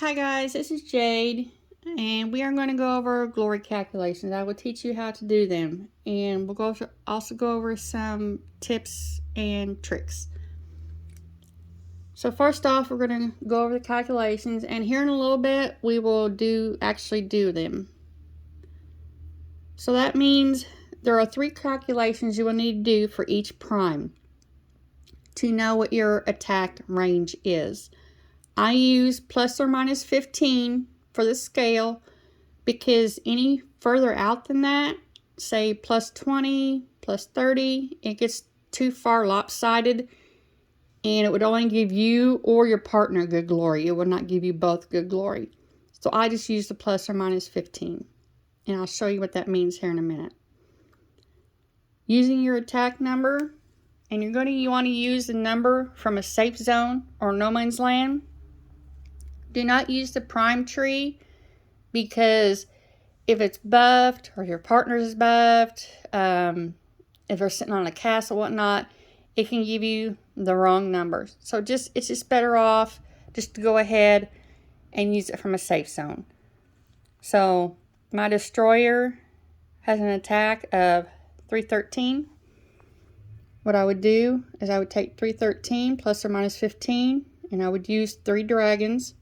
Hi guys, this is Jade, and we are going to go over glory calculations. I will teach you how to do them, and we'll also go over some tips and tricks. So first off, we're going to go over the calculations, and here in a little bit, we will actually do them. So that means there are 3 calculations you will need to do for each prime to know what your attack range is. I use plus or minus 15 for the scale because any further out than that, say plus 20, plus 30, it gets too far lopsided and it would only give you or your partner good glory. It would not give you both good glory. So I just use the plus or minus 15. And I'll show you what that means here in a minute. Using your attack number, and you want to use the number from a safe zone or no man's land. Do not use the prime tree because if it's buffed or your partner is buffed, if they're sitting on a castle, whatnot, it can give you the wrong numbers. So it's just better off just to go ahead and use it from a safe zone. So my destroyer has an attack of 313. What I would do is I would take 313 plus or minus 15, and I would use 3 dragons.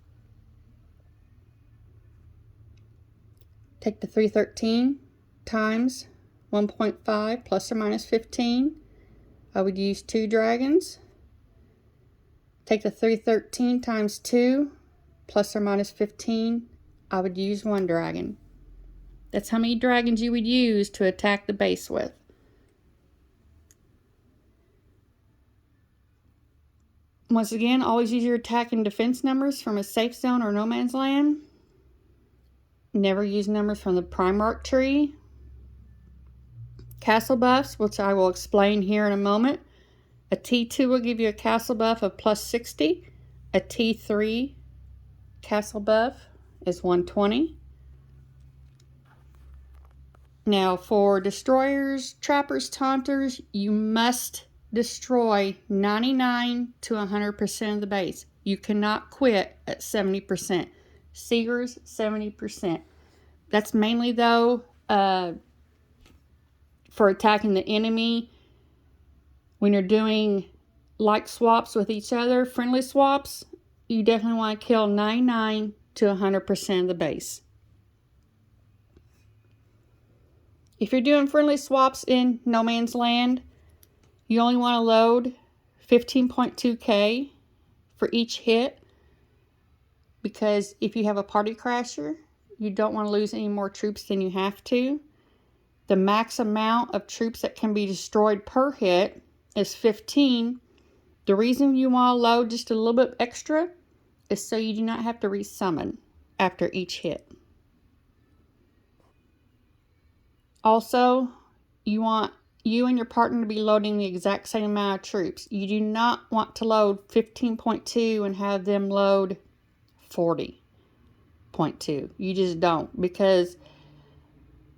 Take the 313 times 1.5 plus or minus 15. I would use 2 dragons. Take the 313 times 2 plus or minus 15. I would use 1 dragon. That's how many dragons you would use to attack the base with. Once again, always use your attack and defense numbers from a safe zone or no man's land. Never use numbers from the Primarch tree. Castle buffs, which I will explain here in a moment. A T2 will give you a castle buff of plus 60. A T3 castle buff is 120. Now for destroyers, trappers, taunters, you must destroy 99 to 100% of the base. You cannot quit at 70%. Seers, 70%. That's mainly though for attacking the enemy. When you're doing like swaps with each other, friendly swaps, you definitely want to kill 99 to 100% of the base. If you're doing friendly swaps in no man's land, you only want to load 15.2k for each hit, because if you have a party crasher, you don't want to lose any more troops than you have to. The max amount of troops that can be destroyed per hit is 15. The reason you want to load just a little bit extra is so you do not have to resummon after each hit. Also, you want you and your partner to be loading the exact same amount of troops. You do not want to load 15.2 and have them load 40.2. You just don't, because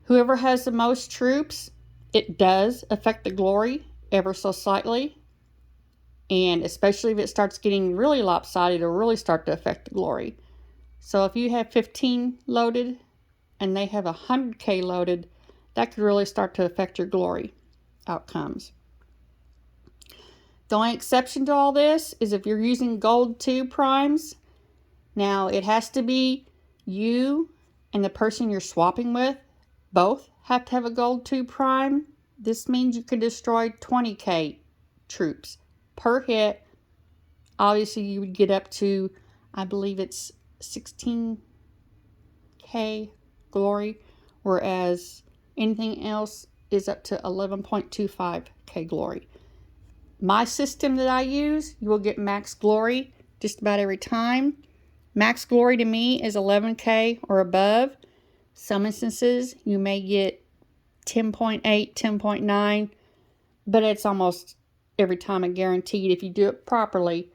whoever has the most troops, it does affect the glory ever so slightly. And especially if it starts getting really lopsided, it'll really start to affect the glory. So if you have 15 loaded and they have 100k loaded, that could really start to affect your glory outcomes. The only exception to all this is if you're using gold 2 primes. Now it has to be you and the person you're swapping with both have to have a gold 2 prime. This means you can destroy 20k troops per hit. Obviously you would get up to, I believe it's 16k glory, whereas anything else is up to 11.25k glory. My system that I use, you will get max glory just about every time. Max glory to me is 11k or above. Some instances you may get 10.8, 10.9, but it's almost every time a guaranteed, if you do it properly,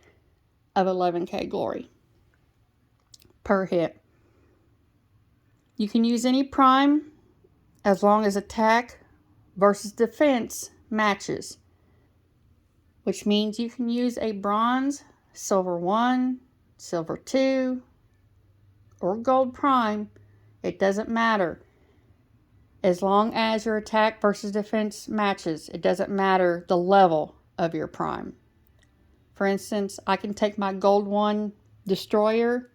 of 11k glory per hit. You can use any prime as long as attack versus defense matches, which means you can use a bronze, silver 1, silver 2, or gold prime, it doesn't matter. As long as your attack versus defense matches, it doesn't matter the level of your prime. For instance, I can take my gold 1 destroyer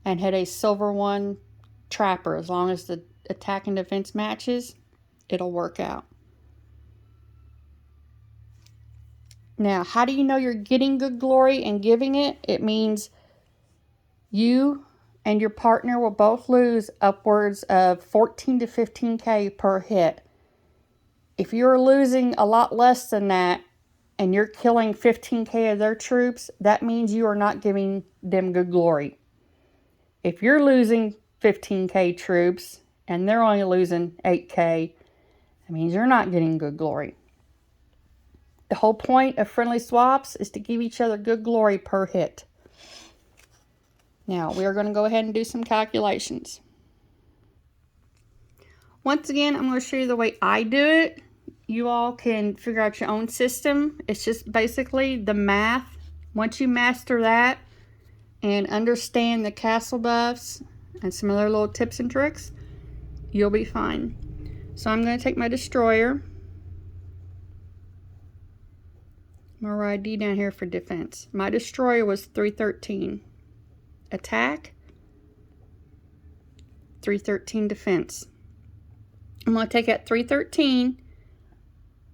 and hit a silver 1 trapper. As long as the attack and defense matches, it'll work out. Now, how do you know you're getting good glory and giving it? It means you and your partner will both lose upwards of 14 to 15K per hit. If you're losing a lot less than that and you're killing 15K of their troops, that means you are not giving them good glory. If you're losing 15K troops and they're only losing 8K, that means you're not getting good glory. The whole point of friendly swaps is to give each other good glory per hit. Now, we are going to go ahead and do some calculations. Once again, I'm going to show you the way I do it. You all can figure out your own system. It's just basically the math. Once you master that and understand the castle buffs and some other little tips and tricks, you'll be fine. So I'm going to take my destroyer. I'm going to write D down here for defense. My destroyer was 313. Attack, 313 defense. I'm going to take out 313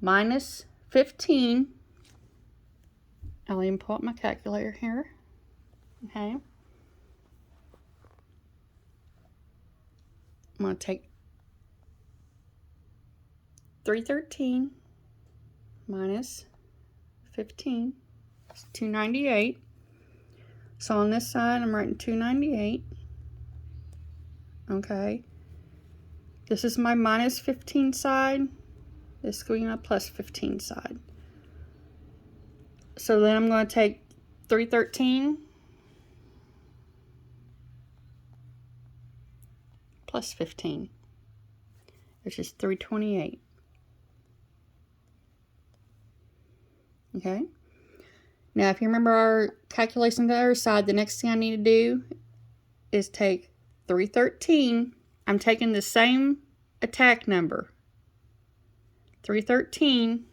minus 15. I'll even pull up my calculator here. Okay. I'm going to take 313 minus 15. It's 298. So on this side, I'm writing 298. Okay. This is my minus 15 side. This is going to be my plus 15 side. So then I'm going to take 313 plus 15, which is 328. Okay. Now, if you remember our calculation on the other side, the next thing I need to do is take 313. I'm taking the same attack number, 313.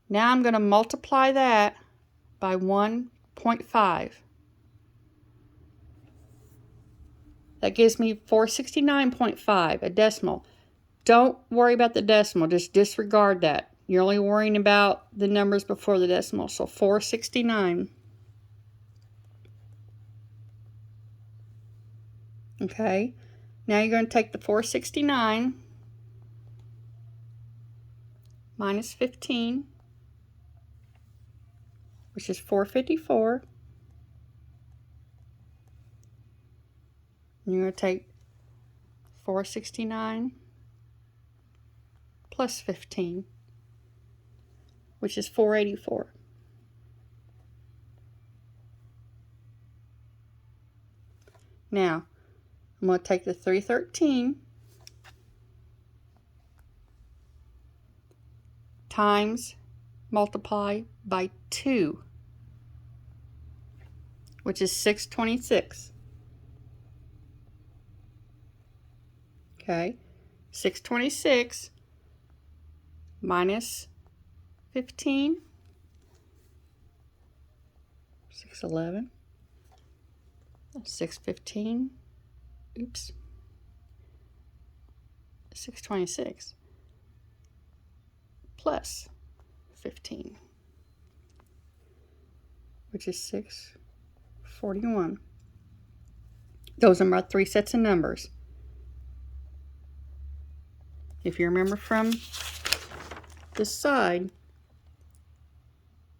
Now I'm going to multiply that by 1.5. That gives me 469.5, a decimal. Don't worry about the decimal. Just disregard that. You're only worrying about the numbers before the decimal. So 469. Okay. Now you're going to take the 469 minus 15, which is 454. And you're going to take 469 plus 15, which is 484. Now, I'm going to take the 313 times multiply by 2, which is 626. Okay, 626 minus 15, 611, 615, oops, 626 plus 15, which is 641. Those are my 3 sets of numbers. If you remember from this side,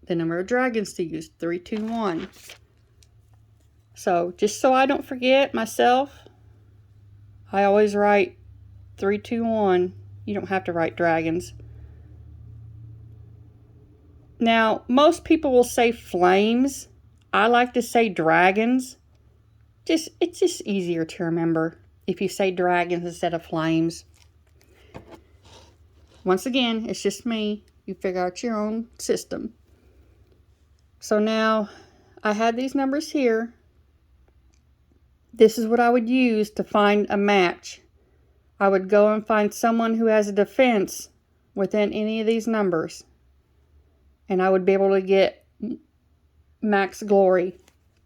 the number of dragons to use, 321. So just so I don't forget myself, I always write 321. You don't have to write dragons. Now, most people will say flames. I like to say dragons. It's just easier to remember if you say dragons instead of flames. Once again, it's just me. You figure out your own system. So now I had these numbers here. This is what I would use to find a match. I would go and find someone who has a defense within any of these numbers, and I would be able to get max glory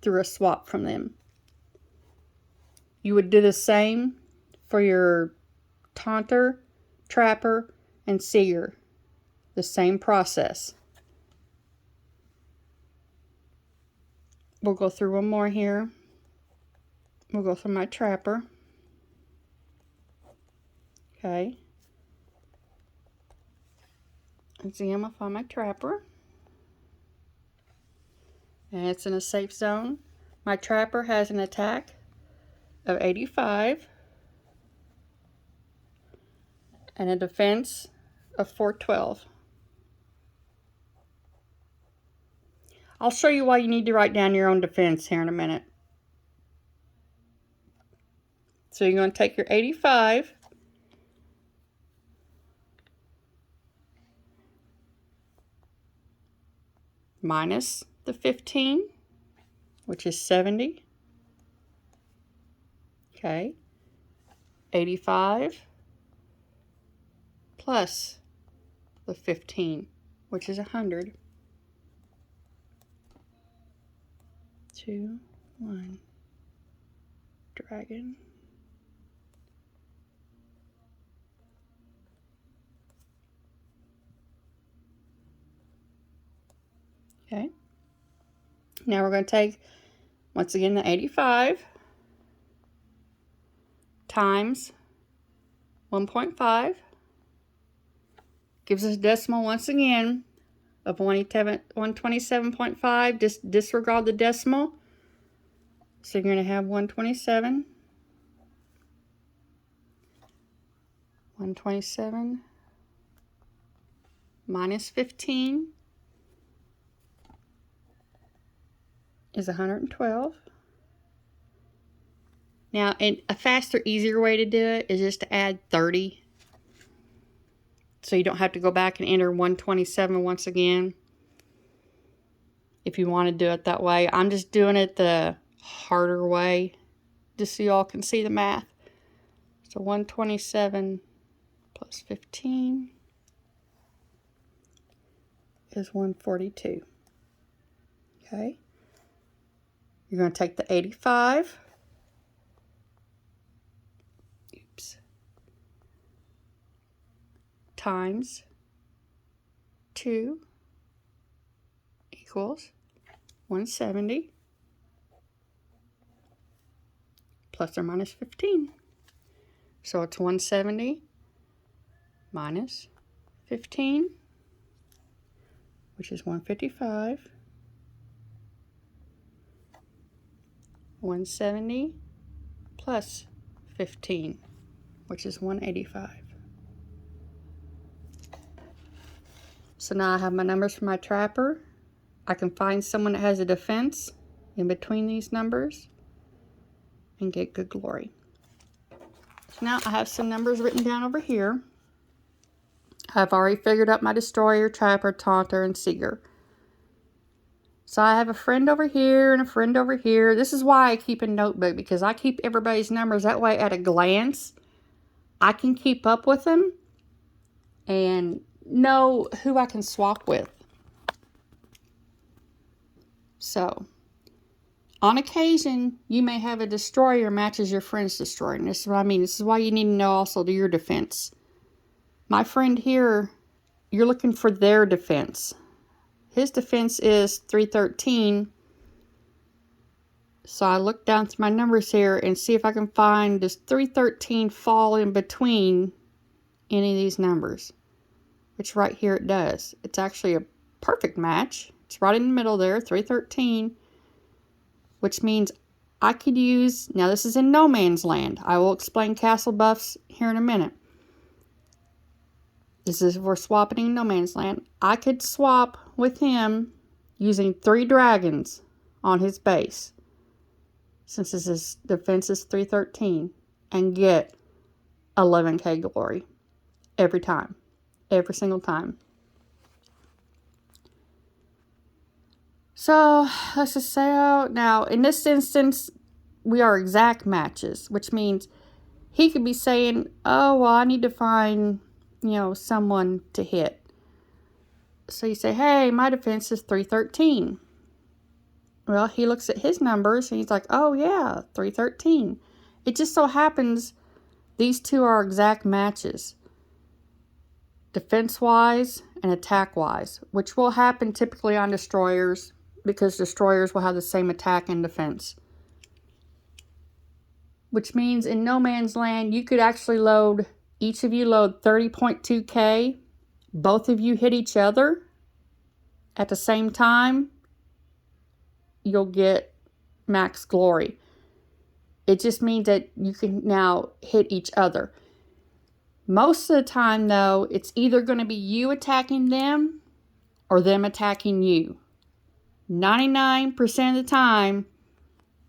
through a swap from them. You would do the same for your taunter, trapper, and seer. The same process. We'll go through one more here. We'll go through my trapper. Okay. Let's see, I'm gonna find my trapper. And it's in a safe zone. My trapper has an attack of 85 and a defense of 412. I'll show you why you need to write down your own defense here in a minute. So you're going to take your 85 minus the 15, which is 70. Okay. 85 plus the 15, which is 100. 2, 1, dragon. Okay. Now we're going to take, once again, the 85 times 1.5. Gives us a decimal once again of 127.5. Just disregard the decimal. So you're going to have 127. 127 minus 15 is 112. Now, and a faster, easier way to do it is just to add 30. So you don't have to go back and enter 127 once again. If you want to do it that way. I'm just doing it the harder way, just so y'all can see the math. So 127 plus 15 is 142. Okay. You're going to take the 85. Times 2 equals 170 plus or minus 15. So it's 170 minus 15, which is 155. 170 plus 15, which is 185. So now I have my numbers for my trapper. I can find someone that has a defense in between these numbers and get good glory. So now I have some numbers written down over here. I've already figured out my destroyer, trapper, taunter, and seeger. So I have a friend over here and a friend over here. This is why I keep a notebook, because I keep everybody's numbers. That way at a glance, I can keep up with them and know who I can swap with. So, on occasion, you may have a destroyer matches your friend's destroyer. And this is what I mean. This is why you need to know also your defense. My friend here, you're looking for their defense. His defense is 313. So I look down through my numbers here and see if I can find does 313 fall in between any of these numbers. Which right here it does. It's actually a perfect match. It's right in the middle there, 313. Which means I could use, now this is in no man's land. I will explain castle buffs here in a minute. This is if we're swapping in no man's land. I could swap with him using 3 dragons on his base. Since his defense is 313. And get 11k glory. Every time. Every single time. So let's just say, now in this instance, we are exact matches, which means he could be saying, oh, well, I need to find, someone to hit. So you say, hey, my defense is 313. Well, he looks at his numbers and he's like, oh, yeah, 313. It just so happens these two are exact matches, defense-wise and attack-wise, which will happen typically on destroyers because destroyers will have the same attack and defense. Which means in no man's land, you could actually each of you load 30.2K. Both of you hit each other at the same time, you'll get max glory. It just means that you can now hit each other. Most of the time, though, it's either going to be you attacking them or them attacking you. 99% of the time,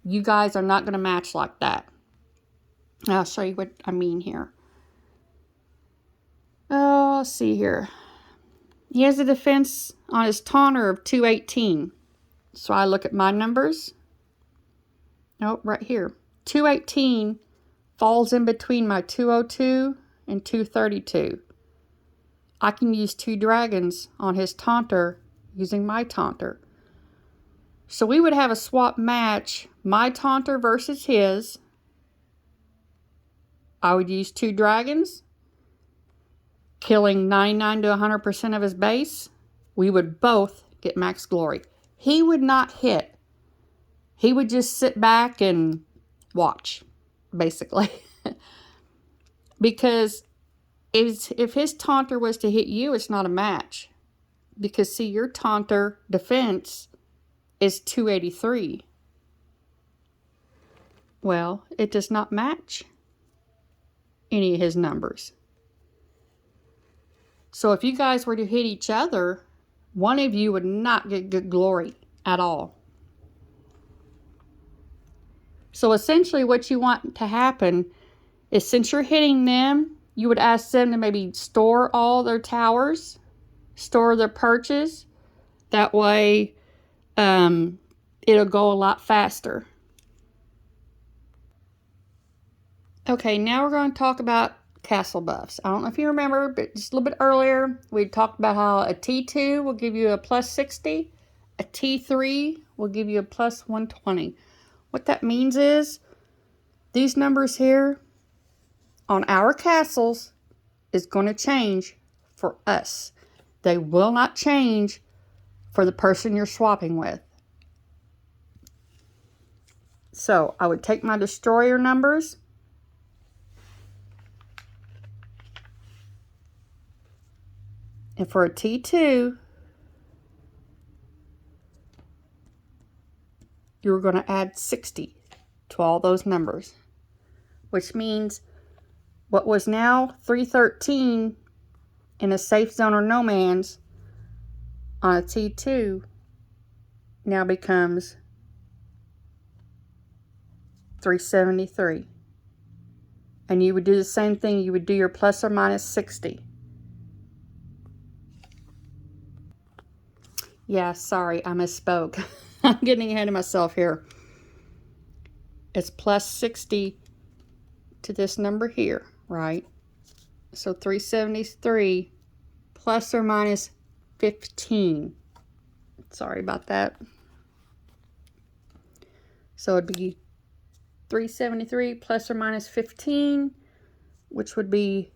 you guys are not going to match like that. I'll show you what I mean here. Oh, let's see here. He has a defense on his taunter of 218. So I look at my numbers. Nope, right here. 218 falls in between my 202 and 232. I can use 2 dragons on his taunter using my taunter. So we would have a swap match, my taunter versus his. I would use 2 dragons, killing 99 to 100% of his base. We would both get max glory. He would not hit. He would just sit back and watch, basically. Because if his taunter was to hit you, it's not a match. Because, see, your taunter defense is 283. Well, it does not match any of his numbers. So if you guys were to hit each other, one of you would not get good glory at all. So essentially what you want to happen is, since you're hitting them, you would ask them to maybe store all their towers, store their perches. That way it'll go a lot faster. Okay, now we're going to talk about castle buffs. I don't know if you remember, but just a little bit earlier, we talked about how a T2 will give you a plus 60. A T3 will give you a plus 120. What that means is, these numbers here on our castles is going to change for us. They will not change for the person you're swapping with. So I would take my destroyer numbers. And for a T2, you're going to add 60 to all those numbers. Which means what was now 313 in a safe zone or no man's on a T2 now becomes 373. And you would do the same thing. You would do your plus or minus 60. Yeah, sorry, I misspoke. I'm getting ahead of myself here. It's plus 60 to this number here, right? So 373 plus or minus 15. Sorry about that. So it'd be 373 plus or minus 15, which would be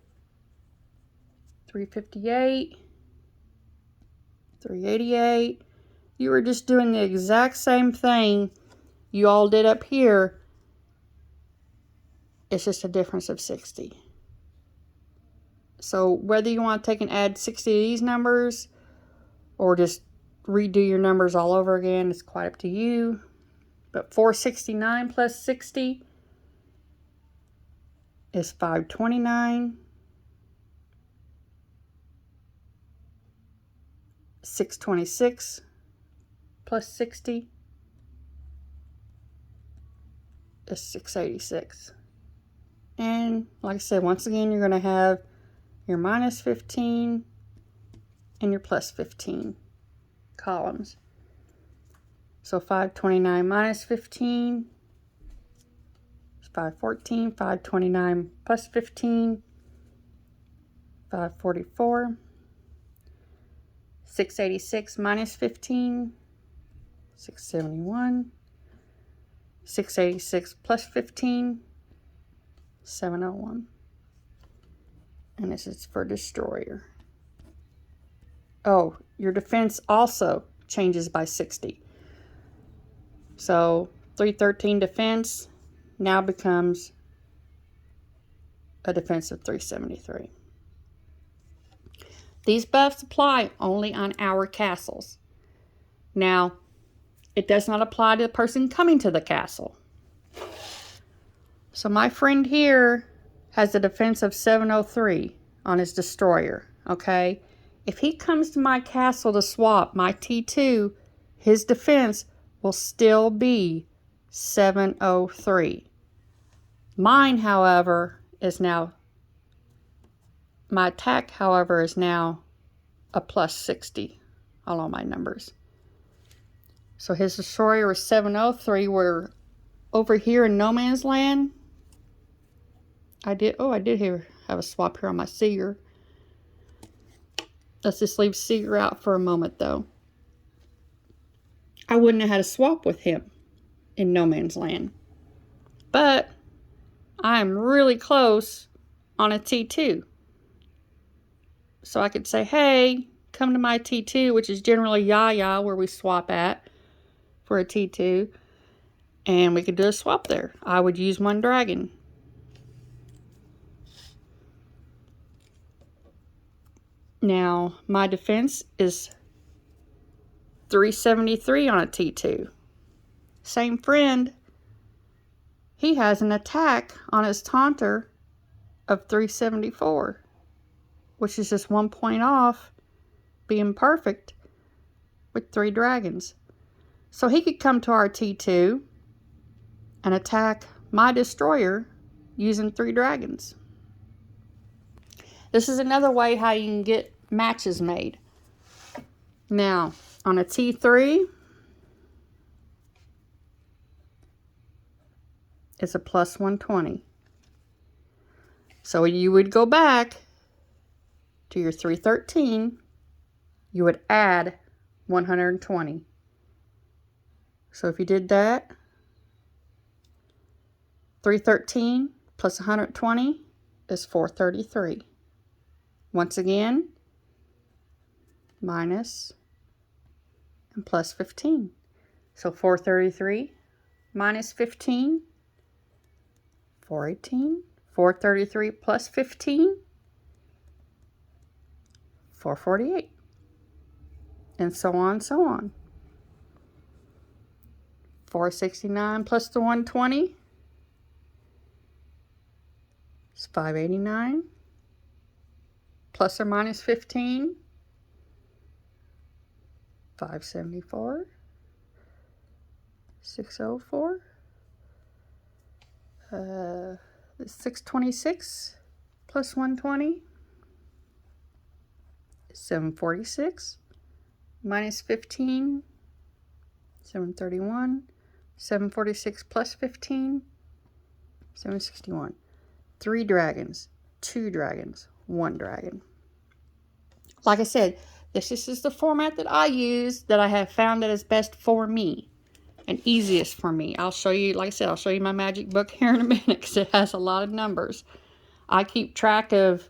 358, 388. You were just doing the exact same thing you all did up here. It's just a difference of 60. So whether you want to take and add 60 of these numbers or just redo your numbers all over again, it's quite up to you. But 469 plus 60 is 529. 626 plus 60 is 686. And like I said, once again, you're going to have your minus 15 and your plus 15 columns. So 529 minus 15 is 514. 529 plus 15, 544. 686 minus 15, 671. 686 plus 15, 701. And this is for destroyer. Oh, your defense also changes by 60. So 313 defense now becomes a defense of 373. These buffs apply only on our castles. Now, it does not apply to the person coming to the castle. So my friend here has a defense of 703 on his destroyer, okay? If he comes to my castle to swap my T2, his defense will still be 703. Mine, however, is now, my attack, however, is now a plus 60 on all my numbers. So his destroyer is 703, where over here in No Man's Land, I did have a swap here on my Seer. Let's just leave Seer out for a moment, though. I wouldn't have had a swap with him in No Man's Land. But I'm really close on a T2. So I could say, hey, come to my T2, which is generally Yaya, where we swap at for a T2. And we could do a swap there. I would use one dragon. Now, my defense is 373 on a T2. Same friend, he has an attack on his taunter of 374, which is just 1 point off being perfect with 3 dragons. So he could come to our T2 and attack my destroyer using 3 dragons. This is another way how you can get matches made. Now, on a T3, it's a plus 120. So you would go back to your 313, you would add 120. So if you did that, 313 plus 120 is 433. Once again, minus and plus 15. So 433 minus 15, 418. 433 plus 15, 448. And so on, so on. 469 plus the 120 is 589. Plus or minus 15, 574, 604, 626 plus 120 is 746, minus 15, 731, 746 plus 15, 761. 3 dragons, 2 dragons, 1 dragon. Like I said, this is the format that I use, that I have found that is best for me and easiest for me. I'll show you, like I said, I'll show you my magic book here in a minute because it has a lot of numbers. I keep track of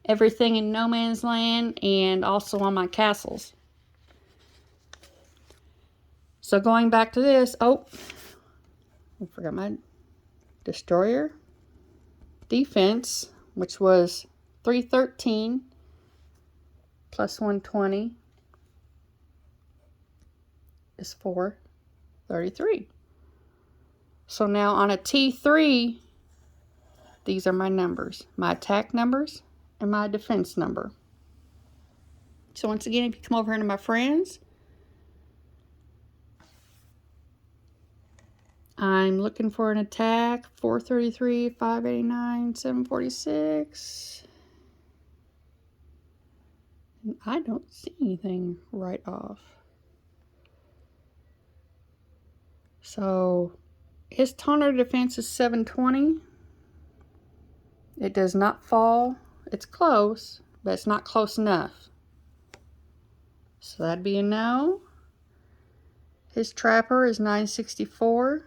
everything in No Man's Land and also on my castles. So going back to this, oh, I forgot my destroyer defense, which was 313 plus 120 is 433. So now on a T3, these are my numbers, my attack numbers and my defense number. So once again, if you come over here to my friends, I'm looking for an attack, 433, 589, 746. And I don't see anything right off. So his tornado defense is 720. It does not fall. It's close, but it's not close enough. So that'd be a no. His trapper is 964.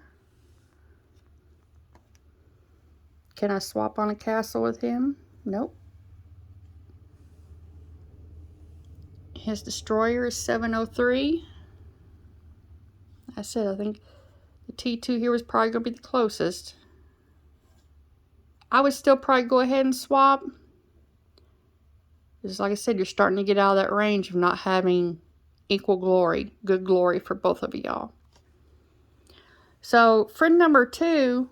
Can I swap on a castle with him? Nope. His destroyer is 703. I said I think the T2 here was probably going to be the closest. I would still probably go ahead and swap. Just like I said, you're starting to get out of that range of not having equal glory, good glory for both of y'all. So friend number 2,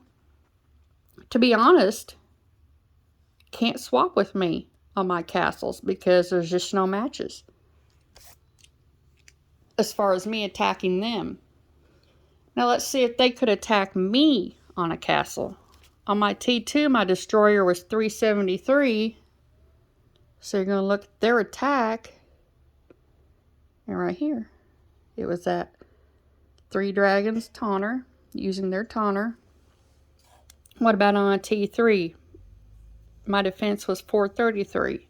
to be honest, can't swap with me on my castles because there's just no matches as far as me attacking them. Now let's see if they could attack me on a castle. On my T2, my destroyer was 373. So you're going to look at their attack. And right here, it was that 3 dragons taunter, using their taunter. What about on a T3? My defense was 433.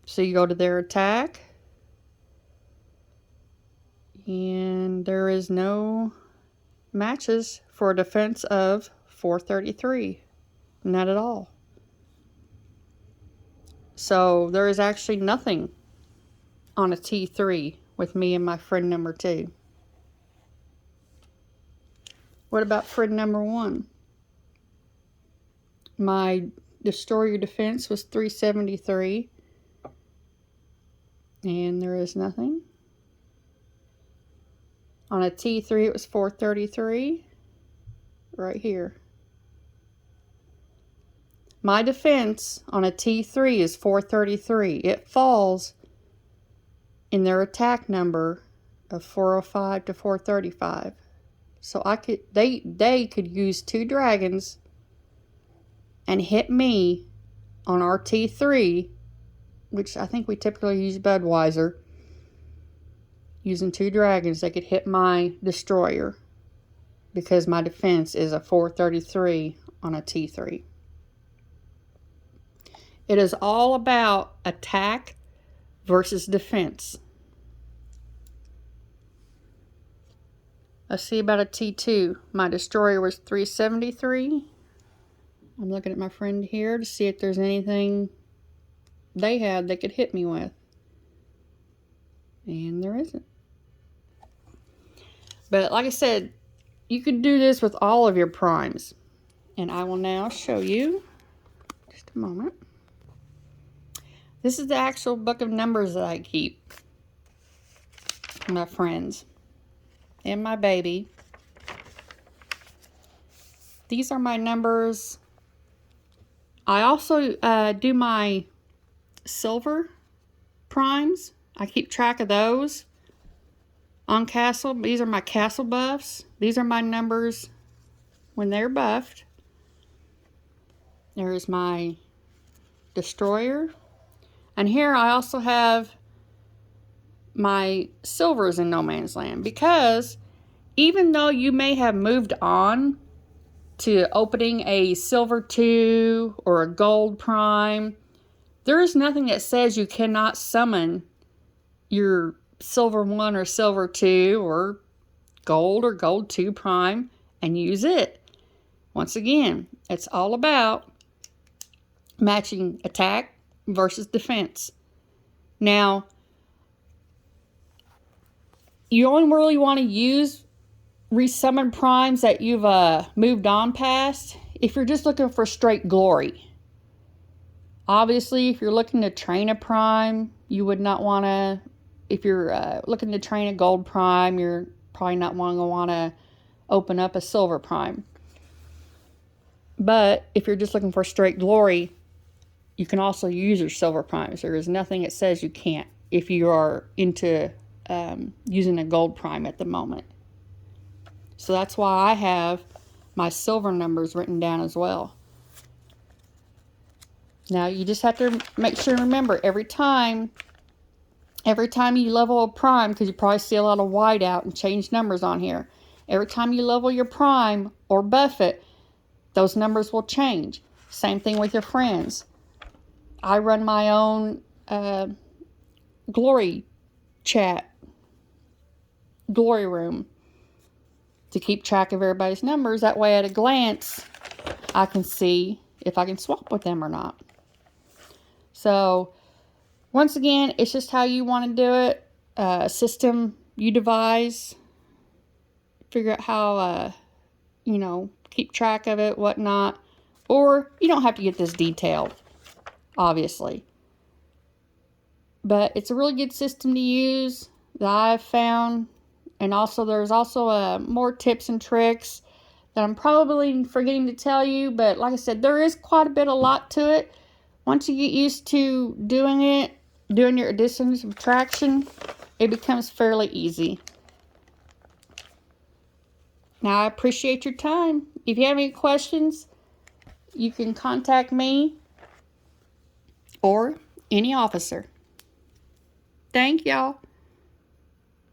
So you go to their attack. And there is no matches for a defense of 433. Not at all. So there is actually nothing on a T3 with me and my friend number 2. What about friend number 1? My destroyer defense was 373. And there is nothing. On a T3 it was 433. Right here. My defense on a T3 is 433. It falls in their attack number of 405 to 435. So they could use 2 dragons and hit me on our T3, which I think we typically use Budweiser. Using 2 dragons, they could hit my destroyer because my defense is a 433 on a T3. It is all about attack versus defense. Let's see about a T2. My destroyer was 373. I'm looking at my friend here to see if there's anything they had they could hit me with. And there isn't. But like I said, you could do this with all of your primes. And I will now show you. Just a moment. This is the actual book of numbers that I keep. My friends. And my baby. These are my numbers. I also do my silver primes. I keep track of those on castle. These are my castle buffs. These are my numbers when they're buffed. There's my destroyer. And here I also have my silvers in No Man's Land, because even though you may have moved on to opening a silver 2 or a gold prime, there is nothing that says you cannot summon your silver 1 or silver 2 or gold 2 prime and use it. Once again, it's all about matching attack versus defense. Now, you only really want to use resummon primes that you've moved on past if you're just looking for straight glory. Obviously, if you're looking to train a prime, you would not want to. If you're looking to train a gold prime, you're probably not want to open up a silver prime. But if you're just looking for straight glory, you can also use your silver primes. There is nothing that says you can't if you are into using a gold prime at the moment. So that's why I have my silver numbers written down as well. Now you just have to make sure and remember every time you level a prime, because you probably see a lot of whiteout and change numbers on here. Every time you level your prime or buff it, those numbers will change. Same thing with your friends. I run my own glory chat, glory room, to keep track of everybody's numbers. That way at a glance, I can see if I can swap with them or not. So once again, it's just how you want to do it. System you devise. Figure out how, keep track of it, whatnot. Or you don't have to get this detailed, obviously. But it's a really good system to use that I've found. And also there's also more tips and tricks that I'm probably forgetting to tell you. But like I said, there is quite a lot to it. Once you get used to doing it, doing your addition and subtraction, it becomes fairly easy. Now, I appreciate your time. If you have any questions, you can contact me or any officer. Thank y'all.